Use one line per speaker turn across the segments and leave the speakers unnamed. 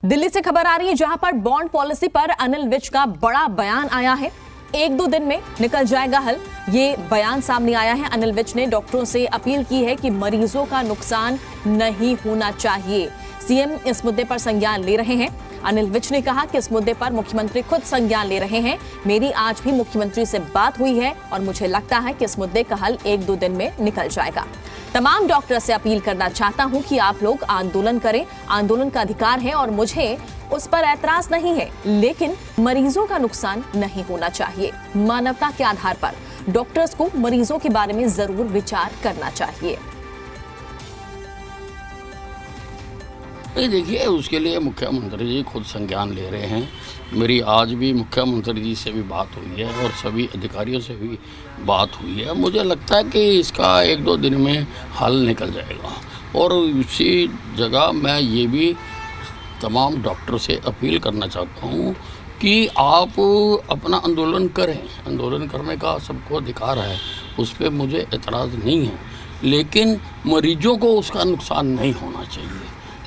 दिल्ली से खबर आ रही है जहां पर बॉन्ड पॉलिसी पर अनिल विज का बड़ा बयान आया है। 1-2 दिन में निकल जाएगा हल, ये बयान सामने आया है। अनिल विज ने डॉक्टरों से अपील की है कि मरीजों का नुकसान नहीं होना चाहिए। सीएम इस मुद्दे पर संज्ञान ले रहे हैं। अनिल विज ने कहा कि इस मुद्दे पर मुख्यमंत्री खुद संज्ञान ले रहे हैं। मेरी आज भी मुख्यमंत्री से बात हुई है और मुझे लगता है कि इस मुद्दे का हल 1-2 दिन में निकल जाएगा। तमाम डॉक्टर से अपील करना चाहता हूं कि आप लोग आंदोलन करें, आंदोलन का अधिकार है और मुझे उस पर ऐतराज नहीं है, लेकिन मरीजों का नुकसान नहीं होना चाहिए। मानवता के आधार पर डॉक्टर्स को मरीजों के बारे में जरूर विचार करना चाहिए।
देखिए, उसके लिए मुख्यमंत्री जी खुद संज्ञान ले रहे हैं। मेरी आज भी मुख्यमंत्री जी से भी बात हुई है और सभी अधिकारियों से भी बात हुई है। मुझे लगता है कि इसका 1-2 दिन में हल निकल जाएगा। और उसी जगह मैं ये भी तमाम डॉक्टर से अपील करना चाहता हूँ कि आप अपना आंदोलन करें। आंदोलन करने का सबको अधिकार है, उस पर मुझे एतराज़ नहीं है, लेकिन मरीजों को उसका नुकसान नहीं होना चाहिए।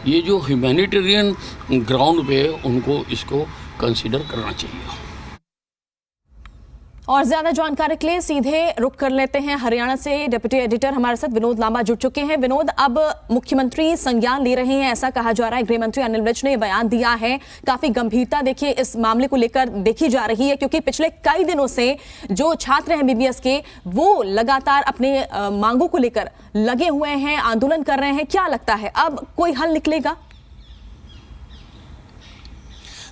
ये जो ह्यूमैनिटेरियन ग्राउंड पे उनको इसको कंसीडर करना चाहिए।
और ज्यादा जानकारी के लिए सीधे रुक कर लेते हैं हरियाणा से। डिप्टी एडिटर हमारे साथ विनोद लांबा जुड़ चुके हैं। विनोद, अब मुख्यमंत्री संज्ञान ले रहे हैं, ऐसा कहा जा रहा है। गृह मंत्री अनिल विज ने बयान दिया है। काफी गंभीरता देखिए इस मामले को लेकर देखी जा रही है, क्योंकि पिछले कई दिनों से जो छात्र हैं एमबीबीएस के, वो लगातार अपने मांगों को लेकर लगे हुए हैं, आंदोलन कर रहे हैं। क्या लगता है अब कोई हल निकलेगा?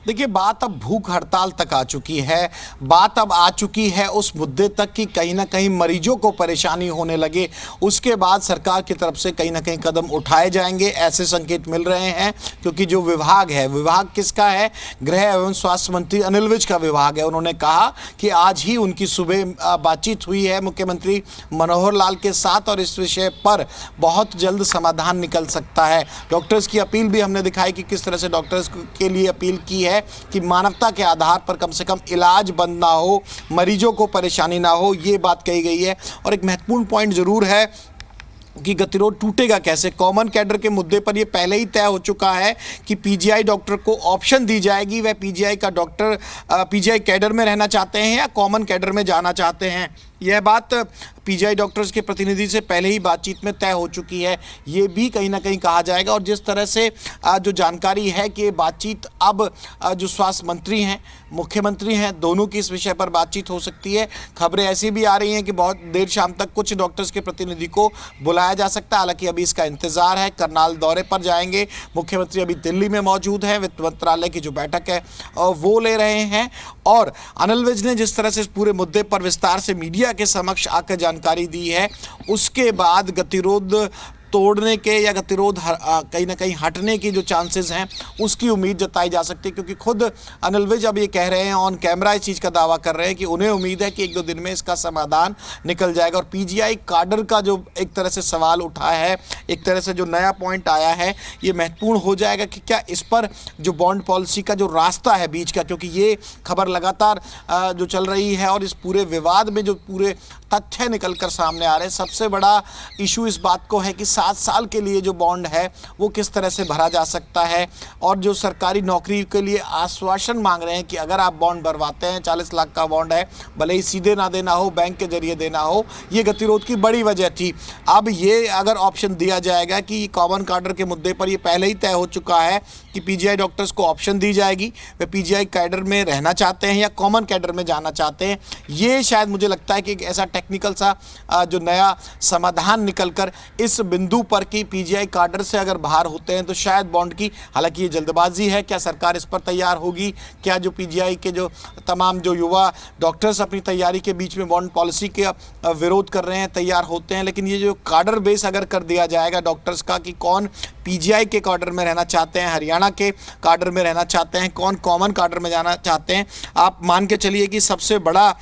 देखिए, बात अब भूख हड़ताल तक आ चुकी है। बात अब आ चुकी है उस मुद्दे तक कि कहीं ना कहीं मरीजों को परेशानी होने लगे। उसके बाद सरकार की तरफ से कहीं ना कहीं कदम उठाए जाएंगे, ऐसे संकेत मिल रहे हैं। क्योंकि जो विभाग है, विभाग किसका है? गृह एवं स्वास्थ्य मंत्री अनिल विज का विभाग है। उन्होंने कहा कि आज ही उनकी सुबह बातचीत हुई है मुख्यमंत्री मनोहर लाल के साथ और इस विषय पर बहुत जल्द समाधान निकल सकता है। डॉक्टर्स की अपील भी हमने दिखाई कि किस तरह से डॉक्टर्स के लिए अपील की है कि मानवता के आधार पर कम से कम इलाज बंद ना हो, मरीजों को परेशानी ना हो, ये बात कही गई है। और एक महत्वपूर्ण पॉइंट जरूर है कि गतिरोध टूटेगा कैसे। कॉमन कैडर के मुद्दे पर यह पहले ही तय हो चुका है कि पीजीआई डॉक्टर को ऑप्शन दी जाएगी, वह पीजीआई का डॉक्टर पीजीआई कैडर में रहना चाहते हैं या कॉमन कैडर में जाना चाहते हैं। यह बात पीजीआई डॉक्टर्स के प्रतिनिधि से पहले ही बातचीत में तय हो चुकी है, ये भी कहीं ना कहीं कहा जाएगा। और जिस तरह से जो जानकारी है कि बातचीत अब जो स्वास्थ्य मंत्री हैं, मुख्यमंत्री हैं, दोनों की इस विषय पर बातचीत हो सकती है। खबरें ऐसी भी आ रही हैं कि बहुत देर शाम तक कुछ डॉक्टर्स के प्रतिनिधि को बुलाया जा सकता है। हालांकि अभी इसका इंतजार है। करनाल दौरे पर जाएंगे मुख्यमंत्री, अभी दिल्ली में मौजूद हैं, वित्त मंत्रालय की जो बैठक है वो ले रहे हैं। और अनिल विज ने जिस तरह से इस पूरे मुद्दे पर विस्तार से मीडिया के समक्ष आकर जानकारी दी है, उसके बाद गतिरोध तोड़ने के या गतिरोध कहीं ना कहीं हटने की जो चांसेस हैं उसकी उम्मीद जताई जा सकती है। क्योंकि खुद अनिल विज अब ये कह रहे हैं, ऑन कैमरा इस चीज़ का दावा कर रहे हैं कि उन्हें उम्मीद है कि 1-2 दिन में इसका समाधान निकल जाएगा। और पीजीआई काडर का जो एक तरह से सवाल उठा है, एक तरह से जो नया पॉइंट आया है, ये महत्वपूर्ण हो जाएगा कि क्या इस पर जो बॉन्ड पॉलिसी का जो रास्ता है बीच का, क्योंकि ये खबर लगातार जो चल रही है और इस पूरे विवाद में जो पूरे तथ्य निकल कर सामने आ रहे हैं, सबसे बड़ा इशू इस बात को है कि 7 साल के लिए जो बॉन्ड है वो किस तरह से भरा जा सकता है। और जो सरकारी नौकरी के लिए आश्वासन मांग रहे हैं कि अगर आप बॉन्ड भरवाते हैं, 40 लाख का बॉन्ड है, भले ही सीधे ना देना हो, बैंक के जरिए देना हो, ये गतिरोध की बड़ी वजह थी। अब ये अगर ऑप्शन दिया जाएगा कि कॉमन कैडर के मुद्दे पर ये पहले ही तय हो चुका है कि पीजीआई डॉक्टर्स को ऑप्शन दी जाएगी, वे पीजीआई कैडर में रहना चाहते हैं या कॉमन कैडर में जाना चाहते हैं। ये शायद मुझे लगता है कि एक ऐसा टेक्निकल सा जो नया समाधान निकलकर इस बिंदु पर कि पीजीआई कैडर से अगर बाहर होते हैं तो शायद बॉन्ड की, हालांकि ये जल्दबाजी है, क्या सरकार इस पर तैयार होगी? क्या जो पीजीआई के जो तमाम जो युवा डॉक्टर्स अपनी तैयारी के बीच में बॉन्ड पॉलिसी के विरोध कर रहे हैं, तैयार होते हैं? लेकिन ये जो कैडर बेस अगर कर दिया जाएगा डॉक्टर्स का कि कौन पीजीआई के कैडर में रहना चाहते हैं, हरियाणा के कैडर में रहना चाहते हैं, कौन कॉमन कैडर में जाना चाहते हैं, आप मान के चलिए कि सबसे बड़ा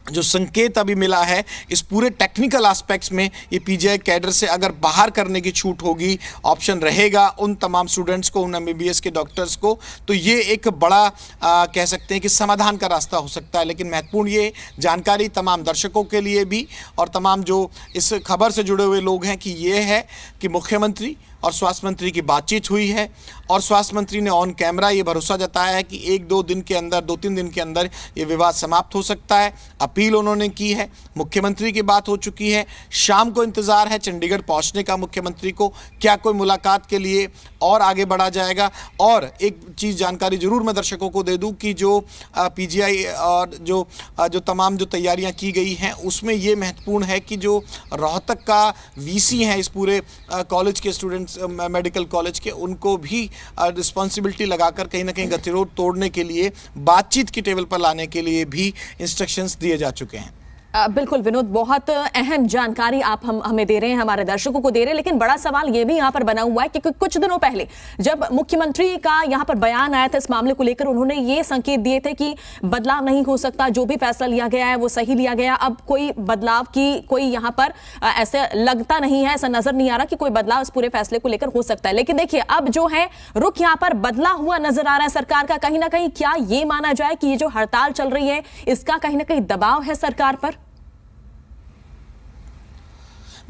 जो संकेत अभी मिला है इस पूरे टेक्निकल एस्पेक्ट्स में, ये पीजीआई कैडर से अगर बाहर करने की छूट होगी, ऑप्शन रहेगा उन तमाम स्टूडेंट्स को, उन एमबीबीएस के डॉक्टर्स को, तो ये एक बड़ा कह सकते हैं कि समाधान का रास्ता हो सकता है। लेकिन महत्वपूर्ण ये जानकारी तमाम दर्शकों के लिए भी और तमाम जो इस खबर से जुड़े हुए लोग हैं कि ये है कि मुख्यमंत्री और स्वास्थ्य मंत्री की बातचीत हुई है और स्वास्थ्य मंत्री ने ऑन कैमरा ये भरोसा जताया है कि 1-2 दिन के अंदर, 2-3 दिन के अंदर ये विवाद समाप्त हो सकता है। अपील उन्होंने की है, मुख्यमंत्री की बात हो चुकी है। शाम को इंतजार है चंडीगढ़ पहुंचने का मुख्यमंत्री को, क्या कोई मुलाकात के लिए और आगे बढ़ा जाएगा। और एक चीज़ जानकारी जरूर मैं दर्शकों को दे दूं कि जो पीजीआई और जो तमाम जो तैयारियां की गई हैं उसमें ये महत्वपूर्ण है कि जो रोहतक का वीसी हैं इस पूरे कॉलेज के स्टूडेंट्स, मेडिकल कॉलेज के, उनको भी रिस्पॉन्सिबिलिटी लगाकर कहीं ना कहीं गतिरोध तोड़ने के लिए, बातचीत की टेबल पर लाने के लिए भी इंस्ट्रक्शंस दिए जा चुके हैं।
बिल्कुल विनोद, बहुत अहम जानकारी आप हमें दे रहे हैं, हमारे दर्शकों को दे रहे हैं। लेकिन बड़ा सवाल ये भी यहाँ पर बना हुआ है कि कुछ दिनों पहले जब मुख्यमंत्री का यहाँ पर बयान आया था इस मामले को लेकर, उन्होंने ये संकेत दिए थे कि बदलाव नहीं हो सकता, जो भी फैसला लिया गया है वो सही लिया गया। अब कोई बदलाव की कोई यहाँ पर ऐसे लगता नहीं है, ऐसा नजर नहीं आ रहा कि कोई बदलाव इस पूरे फैसले को लेकर हो सकता है। लेकिन देखिए अब जो है रुख यहाँ पर बदला हुआ नजर आ रहा है सरकार का। कहीं ना कहीं क्या ये माना जाए कि ये जो हड़ताल चल रही है इसका कहीं ना कहीं दबाव है सरकार पर?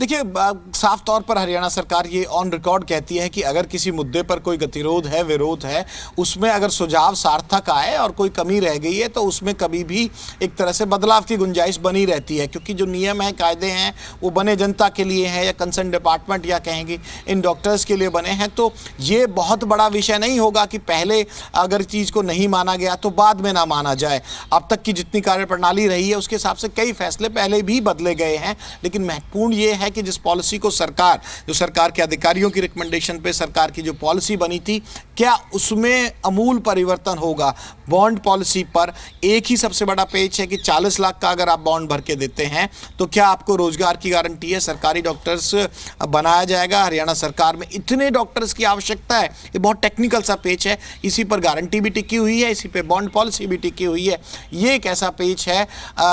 देखिए, साफ तौर पर हरियाणा सरकार ये ऑन रिकॉर्ड कहती है कि अगर किसी मुद्दे पर कोई गतिरोध है, विरोध है, उसमें अगर सुझाव सार्थक आए और कोई कमी रह गई है तो उसमें कभी भी एक तरह से बदलाव की गुंजाइश बनी रहती है, क्योंकि जो नियम है, कायदे हैं, वो बने जनता के लिए हैं या कंसर्न डिपार्टमेंट या कहेंगे इन डॉक्टर्स के लिए बने हैं। तो ये बहुत बड़ा विषय नहीं होगा कि पहले अगर चीज़ को नहीं माना गया तो बाद में ना माना जाए। अब तक की जितनी कार्यप्रणाली रही है उसके हिसाब से कई फैसले पहले भी बदले गए हैं, लेकिन महत्वपूर्ण ये है कि जिस पॉलिसी को सरकार के अधिकारियों की रिकमेंडेशन पे सरकार की जो पॉलिसी बनी थी, क्या उसमें अमूल परिवर्तन होगा। बॉन्ड पॉलिसी पर एक ही सबसे बड़ा पेच है कि 40 लाख का अगर आप बॉन्ड भर के देते हैं तो क्या आपको रोजगार की गारंटी है, सरकारी डॉक्टर्स बनाया जाएगा। हरियाणा सरकार में इतने डॉक्टर्स की आवश्यकता है, ये बहुत टेक्निकल सा पेच है। इसी पर गारंटी भी टिकी हुई है, इसी पे बॉन्ड पॉलिसी भी टिकी हुई है। ये एक ऐसा पेच है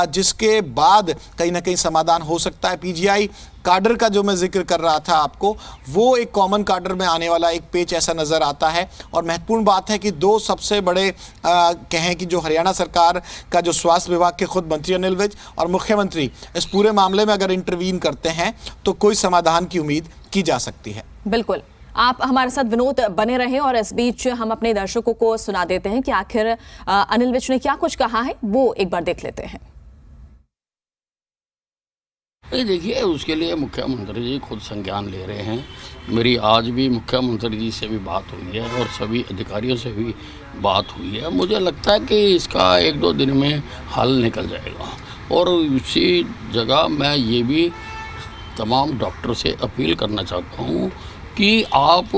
जिसके बाद कहीं ना कहीं समाधान हो सकता है। पीजीआई काडर का जो मैं जिक्र कर रहा था आपको, वो एक कॉमन काडर में आने वाला एक पेच ऐसा नजर आता है। और महत्वपूर्ण बात है कि दो सबसे बड़े कहें कि जो हरियाणा सरकार का जो स्वास्थ्य विभाग के खुद मंत्री अनिल विज और मुख्यमंत्री इस पूरे मामले में अगर इंटरवीन करते हैं तो कोई समाधान की उम्मीद की जा सकती है।
बिल्कुल, आप हमारे साथ विनोद बने रहें और इस बीच हम अपने दर्शकों को सुना देते हैं कि आखिर अनिल विज ने क्या कुछ कहा है, वो एक बार देख लेते हैं।
देखिए, उसके लिए मुख्यमंत्री जी खुद संज्ञान ले रहे हैं। मेरी आज भी मुख्यमंत्री जी से भी बात हुई है और सभी अधिकारियों से भी बात हुई है। मुझे लगता है कि इसका 1-2 दिन में हल निकल जाएगा। और उसी जगह मैं ये भी तमाम डॉक्टर से अपील करना चाहता हूँ कि आप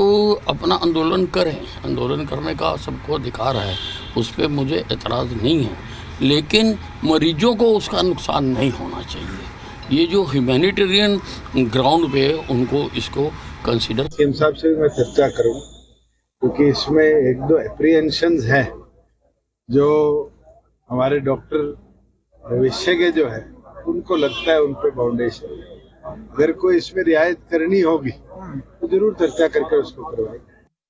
अपना आंदोलन करें। आंदोलन करने का सबको अधिकार है, उस पर मुझे एतराज़ नहीं है, लेकिन मरीजों को उसका नुकसान नहीं होना चाहिए। ये जो ह्यूमैनिटेरियन ग्राउंड पे उनको इसको कंसीडर।
सीएम साहब से मैं चर्चा करूं, क्योंकि इसमें 1-2 एप्रीहेंशंस हैं जो हमारे डॉक्टर विशेषज्ञ जो है उनको लगता है उन पे फाउंडेशन। अगर कोई इसमें रियायत करनी होगी तो जरूर चर्चा करके उसको करवाएंगे।